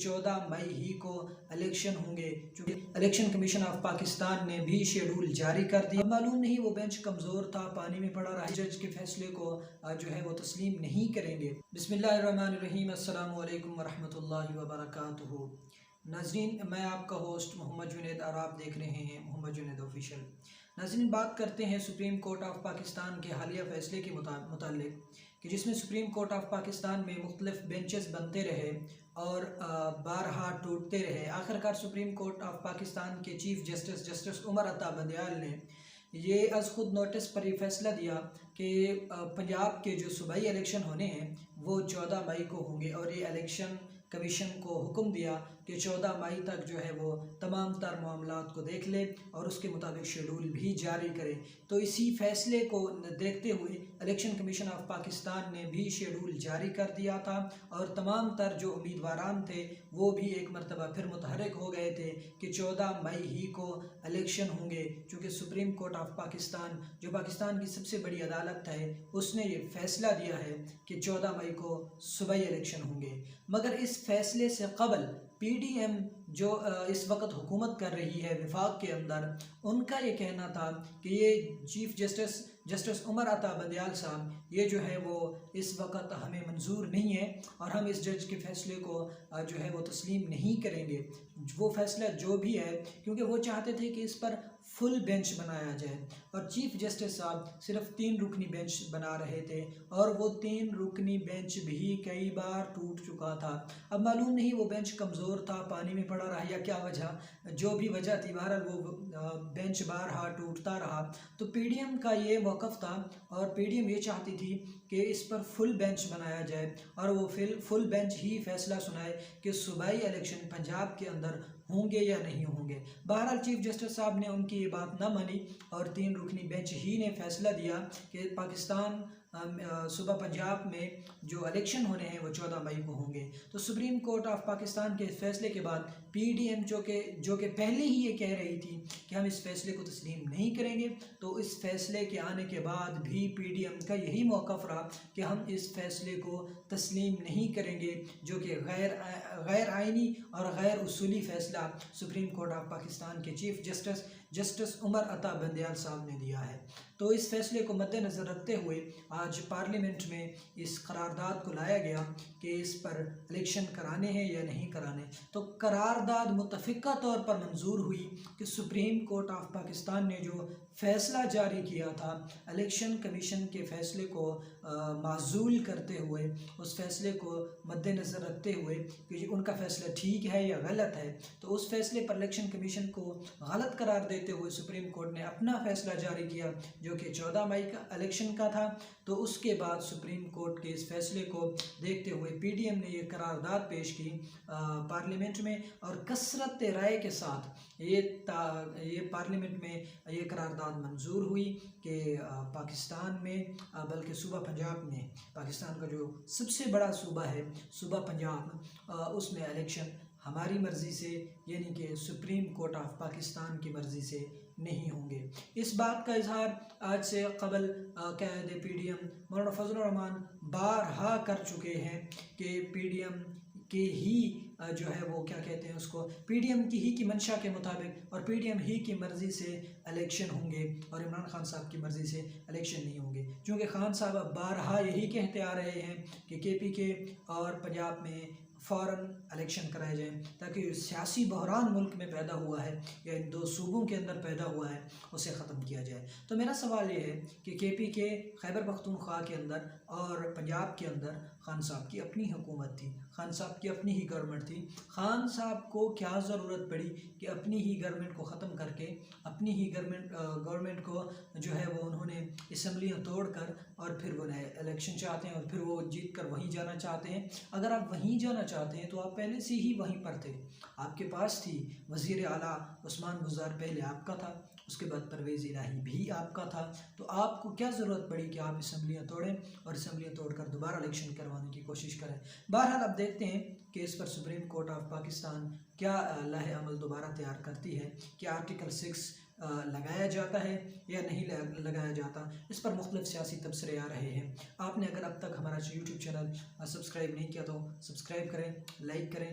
14 मई ही को इलेक्शन होंगे, चूँकि इलेक्शन कमीशन ऑफ पाकिस्तान ने भी शेड्यूल जारी कर दिया। मालूम नहीं वो बेंच कमज़ोर था, पानी में पड़ा रहा, जज के फैसले को जो है वो तस्लीम नहीं करेंगे। बिस्मिल्लाहिर्रहमानिर्रहीम, अस्सलामु अलैकुम वरहमतुल्लाहि वबरकातुहू। नाज़रीन, मैं आपका होस्ट मोहम्मद जुनैद और आप देख रहे हैं मोहम्मद जुनैद ऑफिशियल। नाज़रीन, बात करते हैं सुप्रीम कोर्ट ऑफ पाकिस्तान के हालिया फ़ैसले के मुतालिक कि जिसमें सुप्रीम कोर्ट ऑफ पाकिस्तान में मुख्तलिफ बेंचेस बनते रहे और बारहा टूटते रहे। आखिरकार सुप्रीम कोर्ट ऑफ पाकिस्तान के चीफ जस्टिस उमर अता बंदयाल ने ये अज़ ख़ुद नोटिस पर ये फैसला दिया कि पंजाब के जो सूबाई इलेक्शन होने हैं वो 14 मई को होंगे और ये इलेक्शन कमीशन को हुक्म दिया कि 14 मई तक जो है वो तमाम तर मामलात को देख ले और उसके मुताबिक शेड्यूल भी जारी करे। तो इसी फैसले को देखते हुए इलेक्शन कमीशन ऑफ पाकिस्तान ने भी शेड्यूल जारी कर दिया था और तमाम तर जो उम्मीदवारान थे वो भी एक मरतबा फिर मुतहरिक हो गए थे कि 14 मई ही को इलेक्शन होंगे, चूँकि सुप्रीम कोर्ट ऑफ पाकिस्तान जो पाकिस्तान की सबसे बड़ी अदालत है उसने ये फ़ैसला दिया है कि 14 मई को सूबाई इलेक्शन होंगे। मगर इस फैसले से कबल PDM जो इस वक्त हुकूमत कर रही है वफाक के अंदर, उनका ये कहना था कि ये चीफ जस्टिस उमर अता बंदयाल साहब ये जो है वो इस वक्त हमें मंजूर नहीं है और हम इस जज के फ़ैसले को जो है वो तस्लीम नहीं करेंगे, वो फ़ैसला जो भी है, क्योंकि वो चाहते थे कि इस पर फुल बेंच बनाया जाए और चीफ जस्टिस साहब सिर्फ 3 रुकनी बेंच बना रहे थे और वो 3 रुकनी बेंच भी कई बार टूट चुका था। अब मालूम नहीं वो बेंच कमज़ोर था, पानी में पड़ा रहा या क्या वजह, जो भी वजह थी, बहरहाल वो बेंच बारहा टूटता रहा। तो PDM का ये मौक़िफ़ था और PDM ये चाहती थी कि इस पर फुल बेंच बनाया जाए और वो फुल बेंच ही फ़ैसला सुनाए कि सूबाई इलेक्शन पंजाब के अंदर होंगे या नहीं होंगे। बहरहाल चीफ जस्टिस साहब ने उनकी ये बात ना मानी और 3 रुकनी बेंच ही ने फैसला दिया कि पाकिस्तान सूबा पंजाब में जो इलेक्शन होने हैं वो 14 मई को होंगे। तो सुप्रीम कोर्ट ऑफ पाकिस्तान के फैसले के बाद PDM जो कि पहले ही ये कह रही थी कि हम इस फैसले को तस्लीम नहीं करेंगे, तो इस फैसले के आने के बाद भी PDM का यही मौक़िफ़ रहा कि हम इस फैसले को तस्लीम नहीं करेंगे, जो कि गैर आइनी और गैर उसूली फ़ैसला सुप्रीम कोर्ट ऑफ पाकिस्तान के चीफ जस्टिस उमर अता बंदयाल साहब ने दिया है। तो इस फैसले को मद्देनज़र रखते हुए आज पार्लियामेंट में इस करारदाद को लाया गया कि इस पर इलेक्शन कराने हैं या नहीं कराने। तो करारदाद मुतफ़िक़ा तौर पर मंजूर हुई कि सुप्रीम कोर्ट ऑफ पाकिस्तान ने जो फ़ैसला जारी किया था इलेक्शन कमीशन के फ़ैसले को माज़ूल करते हुए, उस फ़ैसले को मद्देनज़र रखते हुए कि उनका फ़ैसला ठीक है या गलत है, तो उस फ़ैसले पर इलेक्शन कमीशन को गलत करार देते हुए सुप्रीम कोर्ट ने अपना फ़ैसला जारी किया जो कि 14 मई का इलेक्शन का था। तो उसके बाद सुप्रीम कोर्ट के इस फैसले को देखते हुए PDM ने ये करारदाद पेश की पार्लियामेंट में और कसरत राय के साथ ये पार्लियामेंट में ये करारदाद मंजूर हुई कि पाकिस्तान में बल्कि सूबा पंजाब में, पाकिस्तान का जो सबसे बड़ा सूबा है सूबा पंजाब, उसमें इलेक्शन हमारी मर्ज़ी से यानी कि सुप्रीम कोर्ट ऑफ पाकिस्तान की मर्ज़ी से नहीं होंगे। इस बात का इजहार आज से कबल क़ायदे PDM मौलाना फजलुर रहमान बारहा कर चुके हैं कि PDM के ही जो है वो क्या कहते हैं उसको, PDM की ही की मंशा के मुताबिक और PDM ही की मर्ज़ी से इलेक्शन होंगे और इमरान खान साहब की मर्ज़ी से इलेक्शन नहीं होंगे, क्योंकि खान साहब अब बारहा यही कहते आ रहे हैं कि KPK और पंजाब में फ़ौरन इलेक्शन कराए जाएँ ताकि सियासी बहरान मुल्क में पैदा हुआ है या इन 2 सूबों के अंदर पैदा हुआ है उसे ख़त्म किया जाए। तो मेरा सवाल ये है कि KPK खैबर पख्तूनख्वा के अंदर और पंजाब के अंदर खान साहब की अपनी हुकूमत थी, खान साहब की अपनी ही गवर्नमेंट थी। खान साहब को क्या ज़रूरत पड़ी कि अपनी ही गवर्नमेंट को ख़त्म करके अपनी ही गवर्नमेंट को जो है वो उन्होंने असम्बलियाँ तोड़ कर और फिर वो नए इलेक्शन चाहते हैं और फिर वो जीत कर वहीं जाना चाहते हैं। अगर आप वहीं जाना चाहते हैं तो आप पहले से ही वहीं पर थे, आपके पास थी वज़ीर आला उस्मान बुज़दार पहले आपका था, उसके बाद परवेज़ इलाही भी आपका था, तो आपको क्या ज़रूरत पड़ी कि आप असम्बलियाँ तोड़ें और असम्बलियाँ तोड़कर दोबारा इलेक्शन करवाने की कोशिश करें। बहरहाल अब देखते हैं कि इस पर सुप्रीम कोर्ट ऑफ पाकिस्तान क्या लाहे अमल दोबारा तैयार करती है कि आर्टिकल 6 लगाया जाता है या नहीं लगाया जाता। इस पर मुख्तलिफ सियासी तबसरे आ रहे हैं। आपने अगर अब तक हमारा यूट्यूब चैनल सब्सक्राइब नहीं किया तो सब्सक्राइब करें, लाइक करें।